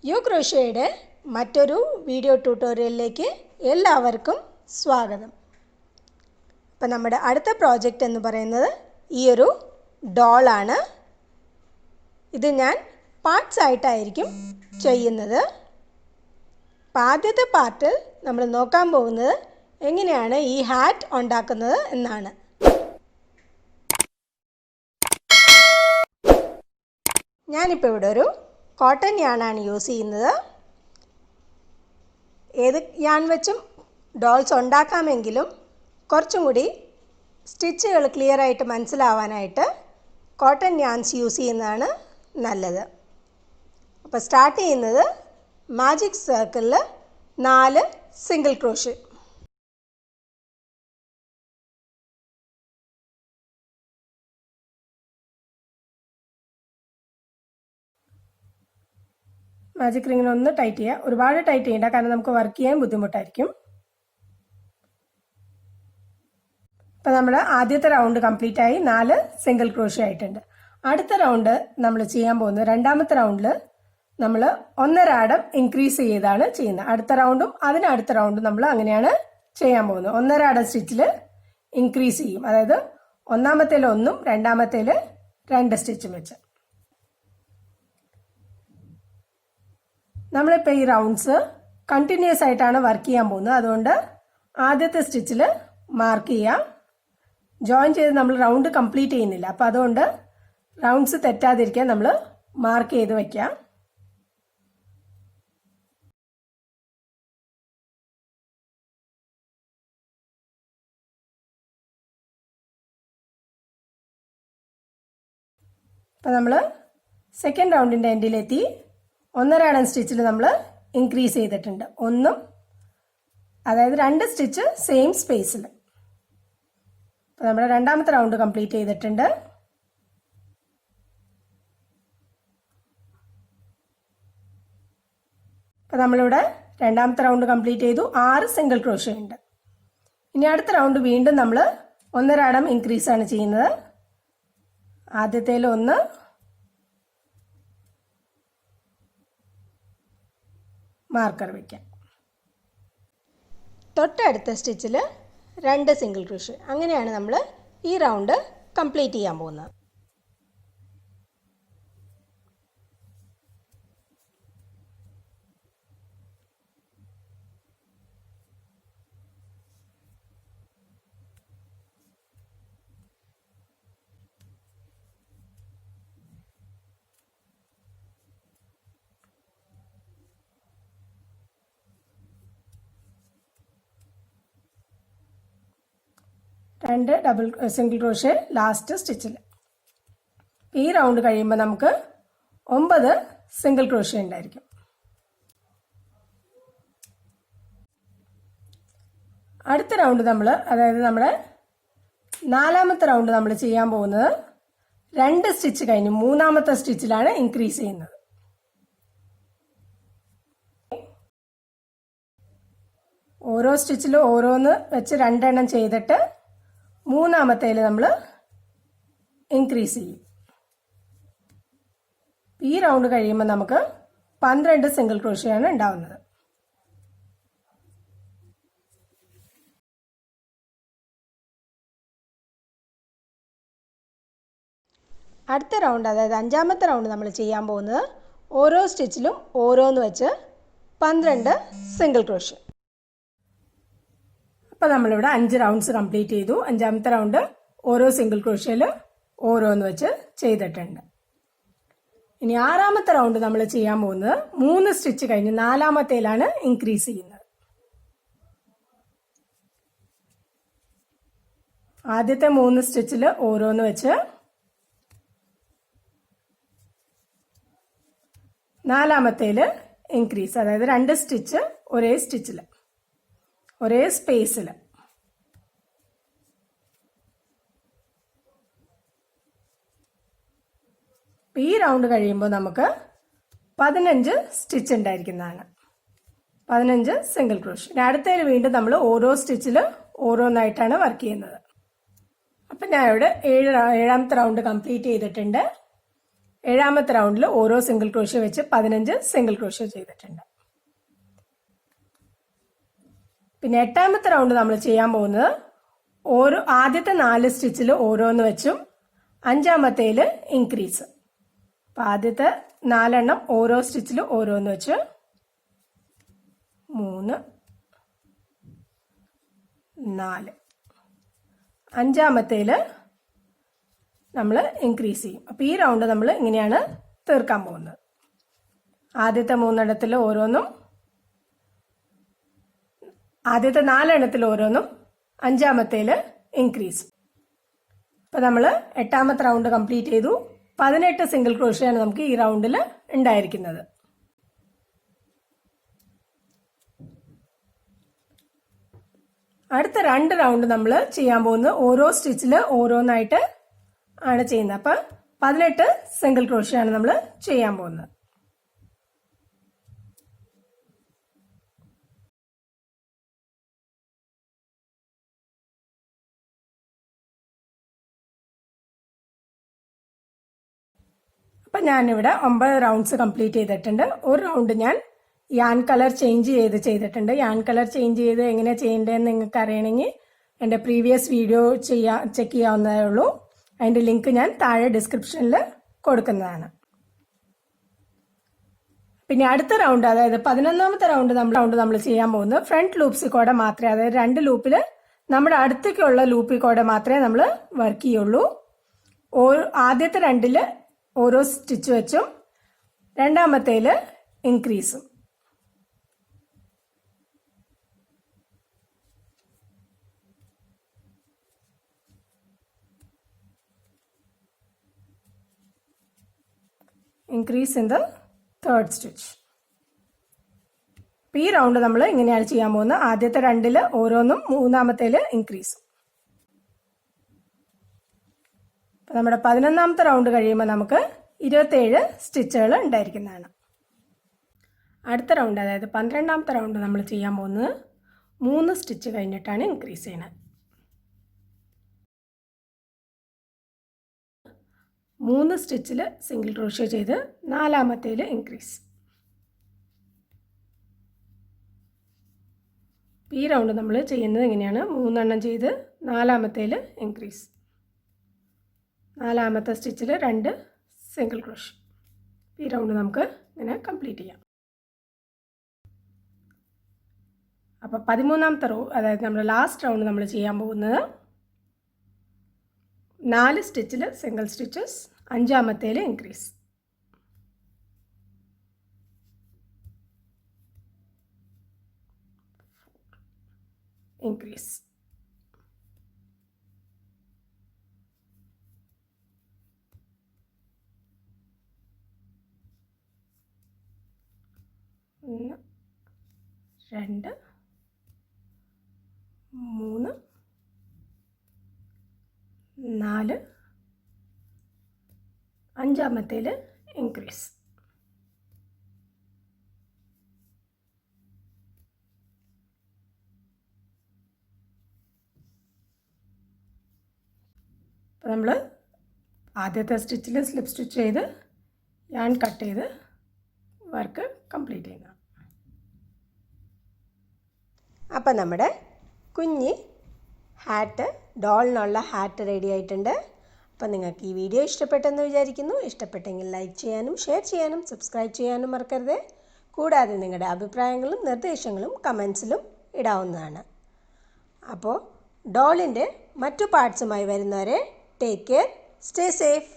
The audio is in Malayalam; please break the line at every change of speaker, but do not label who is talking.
യു ക്രോഷയുടെ മറ്റൊരു വീഡിയോ ട്യൂട്ടോറിയലിലേക്ക് എല്ലാവർക്കും സ്വാഗതം. അപ്പോൾ നമ്മുടെ അടുത്ത പ്രോജക്റ്റ് എന്ന് പറയുന്നത് ഈ ഒരു ഡോളാണ്. ഇത് ഞാൻ പാർട്സ് ആയിട്ടായിരിക്കും ചെയ്യുന്നത്. അപ്പോൾ ആദ്യത്തെ പാർട്ടിൽ നമ്മൾ നോക്കാൻ പോകുന്നത് എങ്ങനെയാണ് ഈ ഹാറ്റ് ഉണ്ടാക്കുന്നത് എന്നാണ്. ഞാനിപ്പോൾ ഇവിടെ ഒരു കോട്ടൺ യാണാണ് യൂസ് ചെയ്യുന്നത്. ഏത് യാൺ വെച്ചും ഡോൾസ് ഉണ്ടാക്കാമെങ്കിലും കുറച്ചും കൂടി സ്റ്റിച്ചുകൾ ക്ലിയർ ആയിട്ട് മനസ്സിലാവാനായിട്ട് കോട്ടൺ യാൺസ് യൂസ് ചെയ്യുന്നതാണ് നല്ലത്. അപ്പോൾ സ്റ്റാർട്ട് ചെയ്യുന്നത് മാജിക് സർക്കിളിൽ 4 സിംഗിൾ ക്രോഷേ. മാജിക് റിങ്ങിന് ഒന്ന് ടൈറ്റ് ചെയ്യുക. ഒരുപാട് ടൈറ്റ് ചെയ്യേണ്ട, കാരണം നമുക്ക് വർക്ക് ചെയ്യാൻ ബുദ്ധിമുട്ടായിരിക്കും. അപ്പോൾ നമ്മൾ ആദ്യത്തെ റൗണ്ട് കംപ്ലീറ്റ് ആയി 4 സിംഗിൾ ക്രോഷേ ആയിട്ടുണ്ട്. അടുത്ത റൗണ്ട് നമ്മൾ ചെയ്യാൻ പോകുന്നത്, രണ്ടാമത്തെ റൗണ്ടിൽ നമ്മൾ 1.5 അടം ഇൻക്രീസ് ചെയ്താണ് ചെയ്യുന്നത്. അടുത്ത റൗണ്ടും അതിനടുത്ത റൗണ്ടും നമ്മൾ അങ്ങനെയാണ് ചെയ്യാൻ പോകുന്നത്. 1.5 അടം സ്റ്റിച്ചിൽ ഇൻക്രീസ് ചെയ്യും. അതായത് ഒന്നാമത്തേൽ 1 രണ്ടാമത്തേൽ 2 സ്റ്റിച്ചും വെച്ച്. നമ്മളിപ്പോൾ ഈ റൗണ്ട്സ് കണ്ടിന്യൂസ് ആയിട്ടാണ് വർക്ക് ചെയ്യാൻ പോകുന്നത്. അതുകൊണ്ട് ആദ്യത്തെ സ്റ്റിച്ചിൽ മാർക്ക് ചെയ്യാം. ജോയിൻ ചെയ്ത് നമ്മൾ റൗണ്ട് കംപ്ലീറ്റ് ചെയ്യുന്നില്ല. അപ്പോൾ അതുകൊണ്ട് റൗണ്ട്സ് തെറ്റാതിരിക്കാൻ നമ്മൾ മാർക്ക് ചെയ്ത് വയ്ക്കാം. അപ്പോൾ നമ്മൾ സെക്കൻഡ് റൗണ്ടിൻ്റെ എൻഡിലെത്തി. 1.5 അടം സ്റ്റിച്ചിൽ നമ്മൾ ഇൻക്രീസ് ചെയ്തിട്ടുണ്ട്. അതായത് 2 സ്റ്റിച്ച് സെയിം സ്പേസിൽ. അപ്പോൾ നമ്മൾ രണ്ടാമത്തെ റൗണ്ട് കംപ്ലീറ്റ് ചെയ്തിട്ടുണ്ട്. അപ്പോൾ നമ്മളിവിടെ രണ്ടാമത്തെ റൗണ്ട് കംപ്ലീറ്റ് ചെയ്തു. 6 സിംഗിൾ ക്രോഷേ ഉണ്ട്. ഇനി അടുത്ത റൗണ്ട് വീണ്ടും നമ്മൾ 1.5 അടം ഇൻക്രീസ് ആണ് ചെയ്യുന്നത്. ആദ്യത്തേൽ 1, മാർക്കർ വയ്ക്കാം. തൊട്ടടുത്ത സ്റ്റിച്ചിൽ 2 സിംഗിൾ ക്രോഷേ. അങ്ങനെയാണ് നമ്മൾ ഈ റൗണ്ട് കംപ്ലീറ്റ് ചെയ്യാൻ പോകുന്നത്. രണ്ട് സിംഗിൾ ക്രോഷേ ലാസ്റ്റ് സ്റ്റിച്ചിൽ. ഈ റൗണ്ട് കഴിയുമ്പോൾ നമുക്ക് 9 സിംഗിൾ ക്രോഷേ ഉണ്ടായിരിക്കും. അടുത്ത റൗണ്ട് അതായത് നമ്മുടെ നാലാമത്തെ റൗണ്ട് നമ്മൾ ചെയ്യാൻ പോകുന്നത് 2 സ്റ്റിച്ച് കഴിഞ്ഞ് 3-ാമത്തെ സ്റ്റിച്ചിലാണ് ഇൻക്രീസ് ചെയ്യുന്നത്. ഓരോ സ്റ്റിച്ചിലും ഓരോന്ന് വെച്ച് 2 എണ്ണം ചെയ്തിട്ട് 3-ാമത്തേൽ നമ്മൾ ഇൻക്രീസ് ചെയ്യും. ഈ റൗണ്ട് കഴിയുമ്പോൾ നമുക്ക് 12 സിംഗിൾ ക്രോഷേ ആണ് ഉണ്ടാവുന്നത്. അടുത്ത റൗണ്ട്, അതായത് 5-ാമത്തെ റൗണ്ട് നമ്മൾ ചെയ്യാൻ പോകുന്നത് ഓരോ സ്റ്റിച്ചിലും ഓരോന്ന് വെച്ച് 12 സിംഗിൾ ക്രോഷേ. അപ്പോൾ നമ്മളിവിടെ 5 റൗണ്ട്സ് കംപ്ലീറ്റ് ചെയ്തു. 5-ാമത്തെ റൗണ്ട് ഓരോ സിംഗിൾ ക്രോഷേയിൽ ഓരോന്ന് വെച്ച് ചെയ്തിട്ടുണ്ട്. ഇനി 6-ാമത്തെ റൗണ്ട് നമ്മൾ ചെയ്യാൻ പോകുന്നത് 3 സ്റ്റിച്ച് കഴിഞ്ഞ് 4-ാമത്തേലാണ് ഇൻക്രീസ് ചെയ്യുന്നത്. ആദ്യത്തെ 3 സ്റ്റിച്ചിൽ ഓരോന്ന് വെച്ച് 4-ാമത്തേൽ ഇൻക്രീസ്, അതായത് 2 സ്റ്റിച്ച് ഒരേ സ്റ്റിച്ചിൽ ഒരേ സ്പേസിൽ. ഈ റൗണ്ട് കഴിയുമ്പോൾ നമുക്ക് 15 സ്റ്റിച്ച് ഉണ്ടായിരിക്കുന്നതാണ്. 15 സിംഗിൾ ക്രോഷേ. അടുത്തതിൽ വീണ്ടും നമ്മൾ ഓരോ സ്റ്റിച്ചിൽ ഓരോന്നായിട്ടാണ് വർക്ക് ചെയ്യുന്നത്. അപ്പം ഞാൻ ഇവിടെ 7-ാമത്തെ റൗണ്ട് കംപ്ലീറ്റ് ചെയ്തിട്ടുണ്ട്. ഏഴാമത്തെ റൗണ്ടിൽ ഓരോ സിംഗിൾ ക്രോഷ്യ വെച്ച് 15 സിംഗിൾ ക്രോഷ്യ ചെയ്തിട്ടുണ്ട്. പിന്നെ എട്ടാമത്തെ റൗണ്ട് നമ്മൾ ചെയ്യാൻ പോകുന്നത് ആദ്യത്തെ 4 സ്റ്റിച്ചിൽ ഓരോന്ന് വെച്ചും അഞ്ചാമത്തേൽ ഇൻക്രീസ്. അപ്പം ആദ്യത്തെ 4 എണ്ണം ഓരോ സ്റ്റിച്ചിൽ ഓരോന്ന് വെച്ച് 3 4 അഞ്ചാമത്തേൽ നമ്മൾ ഇൻക്രീസ് ചെയ്യും. അപ്പോൾ ഈ റൗണ്ട് നമ്മൾ ഇങ്ങനെയാണ് തീർക്കാൻ പോകുന്നത്. ആദ്യത്തെ 3 എണ്ണത്തിൽ ഓരോന്നും, ആദ്യത്തെ 4 എണ്ണത്തിൽ ഓരോന്നും, അഞ്ചാമത്തേൽ ഇൻക്രീസ്. അപ്പോൾ നമ്മൾ എട്ടാമത്തെ റൗണ്ട് കംപ്ലീറ്റ് ചെയ്തു. 18 സിംഗിൾ ക്രോഷ്യയാണ് നമുക്ക് ഈ റൗണ്ടിൽ ഉണ്ടായിരിക്കുന്നത്. അടുത്ത 2 റൗണ്ട് നമ്മൾ ചെയ്യാൻ പോകുന്നത് ഓരോ സ്റ്റിച്ചിൽ ഓരോന്നായിട്ട് ആണ് ചെയ്യുന്നത്. അപ്പം 18 സിംഗിൾ ക്രോഷ്യയാണ് നമ്മൾ ചെയ്യാൻ പോകുന്നത്. അപ്പം ഞാനിവിടെ 9 റൗണ്ട്സ് കംപ്ലീറ്റ് ചെയ്തിട്ടുണ്ട്. ഒരു റൗണ്ട് ഞാൻ യാൻ കളർ ചേഞ്ച് ചെയ്തിട്ടുണ്ട്. യാൻ കളർ ചേഞ്ച് ചെയ്ത് എങ്ങനെ ചെയ്യേണ്ടതെന്ന് നിങ്ങൾക്ക് അറിയണമെങ്കിൽ എൻ്റെ പ്രീവിയസ് വീഡിയോ ചെക്ക് ചെയ്യാവുന്നതേ ഉള്ളൂ. അതിൻ്റെ ലിങ്ക് ഞാൻ താഴെ ഡിസ്ക്രിപ്ഷനിൽ കൊടുക്കുന്നതാണ്. പിന്നെ അടുത്ത റൗണ്ട്, അതായത് 11ാമത്തെ റൗണ്ട് നമ്മൾ ചെയ്യാൻ പോകുന്നത് ഫ്രണ്ട് ലൂപ്സിൽ കൂടെ മാത്രമേ, അതായത് 2 ലൂപ്പിൽ നമ്മുടെ അടുത്തേക്കുള്ള ലൂപ്പിൽ കൂടെ മാത്രമേ നമ്മൾ വർക്ക് ചെയ്യുള്ളൂ. ആദ്യത്തെ 2ൽ ഓരോ സ്റ്റിച്ച് വെച്ചും രണ്ടാമത്തേൽ ഇൻക്രീസും. Increase in the third stitch. ഈ റൗണ്ട് നമ്മൾ ഇങ്ങനെയാണ് ചെയ്യാൻ പോകുന്നത്. ആദ്യത്തെ 2ൽ ഓരോന്നും, മൂന്നാമത്തേൽ ഇൻക്രീസും. നമ്മുടെ 11ാമത്തെ റൗണ്ട് കഴിയുമ്പോൾ നമുക്ക് 27 സ്റ്റിച്ചുകൾ ഉണ്ടായിരിക്കുന്നതാണ്. അടുത്ത റൗണ്ട്, അതായത് 12ാമത്തെ റൗണ്ട് നമ്മൾ ചെയ്യാൻ പോകുന്നത് 3 സ്റ്റിച്ച് കഴിഞ്ഞിട്ടാണ് ഇൻക്രീസ് ചെയ്യുന്നത്. 3 സ്റ്റിച്ചിൽ സിംഗിൾ ക്രോഷ്യ ചെയ്ത് 4ാമത്തേൽ ഇൻക്രീസ്. ഈ റൗണ്ട് നമ്മൾ ചെയ്യുന്നത് ഇങ്ങനെയാണ്. 3 എണ്ണം ചെയ്ത് 4ാമത്തേൽ ഇൻക്രീസ്. 4ാമത്തെ സ്റ്റിച്ചിൽ 2 single crochet. ഈ റൗണ്ട് നമുക്ക് ഇങ്ങനെ കംപ്ലീറ്റ് ചെയ്യാം. അപ്പോൾ 13ാമത്തെ റോ, അതായത് നമ്മുടെ ലാസ്റ്റ് റൗണ്ട് നമ്മൾ ചെയ്യാൻ പോകുന്നത് 4 സ്റ്റിച്ചിൽ സിംഗിൾ സ്റ്റിച്ചസ്, 5ാമത്തേൽ ഇൻക്രീസ്. ഇൻക്രീസ്. ഒന്ന്, 2, 3, 4, 5ാമത്തേൽ ഇൻക്രീസ്. അപ്പോൾ നമ്മൾ ആദ്യത്തെ സ്റ്റിച്ചിൽ സ്ലിപ്പ് സ്റ്റിച്ച് ചെയ്ത് യാൺ കട്ട് ചെയ്ത് വർക്ക് കംപ്ലീറ്റ് ചെയ്യുക. അപ്പം നമ്മുടെ കുഞ്ഞി ഹാറ്റ്, ഡോളിനുള്ള ഹാറ്റ് റെഡി ആയിട്ടുണ്ട്. അപ്പം നിങ്ങൾക്ക് ഈ വീഡിയോ ഇഷ്ടപ്പെട്ടെന്ന് വിചാരിക്കുന്നു. ഇഷ്ടപ്പെട്ടെങ്കിൽ ലൈക്ക് ചെയ്യാനും ഷെയർ ചെയ്യാനും സബ്സ്ക്രൈബ് ചെയ്യാനും മറക്കരുത്. കൂടാതെ നിങ്ങളുടെ അഭിപ്രായങ്ങളും നിർദ്ദേശങ്ങളും കമൻസിലും ഇടാവുന്നതാണ്. അപ്പോൾ ഡോളിൻ്റെ മറ്റു പാർട്സുമായി വരുന്നവരെ ടേക്ക് കെയർ, സ്റ്റേ സേഫ്.